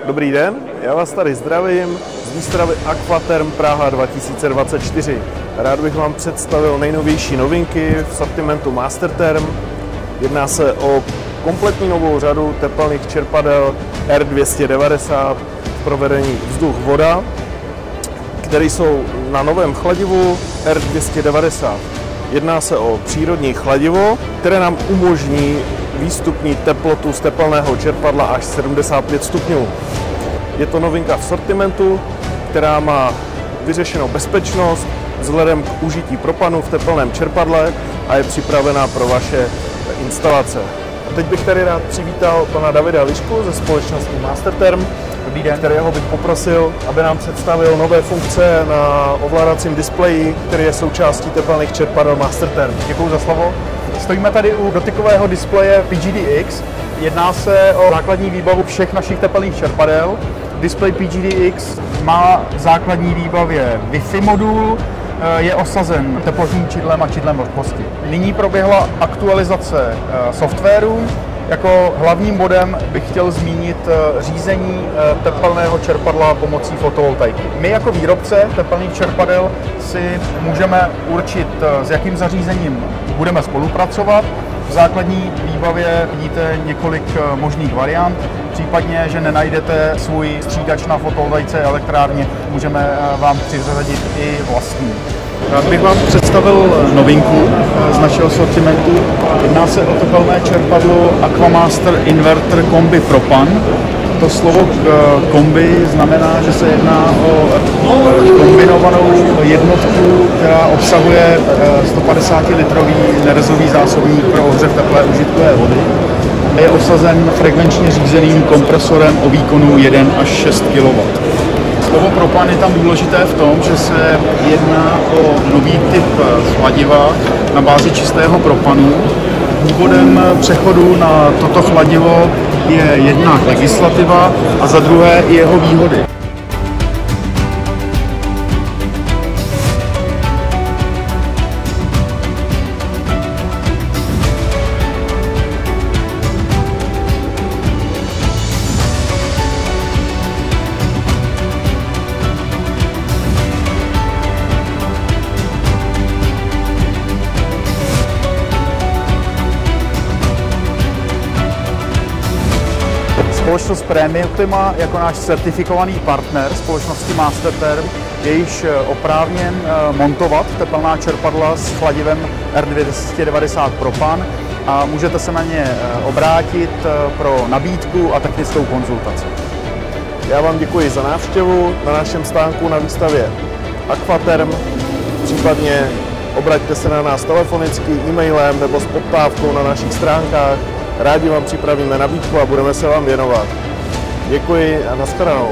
Dobrý den, já vás tady zdravím z výstavy Aquaterm Praha 2024. Rád bych vám představil nejnovější novinky v sortimentu Mastertherm. Jedná se o kompletní novou řadu tepelných čerpadel R290 v provedení vzduch-voda, které jsou na novém chladivu R290. Jedná se o přírodní chladivo, které nám umožní výstupní teplotu z tepelného čerpadla až 75 stupňů. Je to novinka v sortimentu, která má vyřešenou bezpečnost vzhledem k užití propanu v tepelném čerpadle a je připravená pro vaše instalace. A teď bych tady rád přivítal pana Davida Lišku ze společnosti Mastertherm, kterého bych poprosil, aby nám představil nové funkce na ovládacím displeji, který je součástí tepelných čerpadel Mastertherm. Děkuji za slovo. Stojíme tady u dotykového displeje PGDX. Jedná se o základní výbavu všech našich tepelných čerpadel. Displej PGDX má v základní výbavě Wi-Fi modul, je osazen teplotním čidlem a čidlem vlhkosti. Nyní proběhla aktualizace softwaru. Jako hlavním bodem bych chtěl zmínit řízení tepelného čerpadla pomocí fotovoltaiky. My jako výrobce tepelných čerpadel si můžeme určit, s jakým zařízením budeme spolupracovat. V základní výbavě vidíte několik možných variant. Případně, že nenajdete svůj střídač na fotovoltaice elektrárně, můžeme vám přiřadit i vlastní. Rád bych vám představil novinku z našeho sortimentu. Jedná se o tepelné čerpadlo Aquamaster Inverter Kombi Propan. To slovo kombi znamená, že se jedná o kombinovanou jednotku, která obsahuje 150-litrový nerezový zásobník pro ohřev teplé užitkové vody. Je osazen frekvenčně řízeným kompresorem o výkonu 1 až 6 kW. Slovo propan je tam důležité v tom, že se jedná o nový typ chladiva na bázi čistého propanu. Důvodem přechodu na toto chladivo je jednak legislativa a za druhé i jeho výhody. Společnost Premium Klima jako náš certifikovaný partner společnosti Mastertherm je již oprávněn montovat tepelná čerpadla s chladivem R290 Propan a můžete se na ně obrátit pro nabídku a technickou konzultaci. Já vám děkuji za návštěvu na našem stánku na výstavě Aquaterm. Případně obraťte se na nás telefonicky, e-mailem nebo s poptávkou na našich stránkách. Rádi vám připravíme nabídku a budeme se vám věnovat. Děkuji a nashledanou.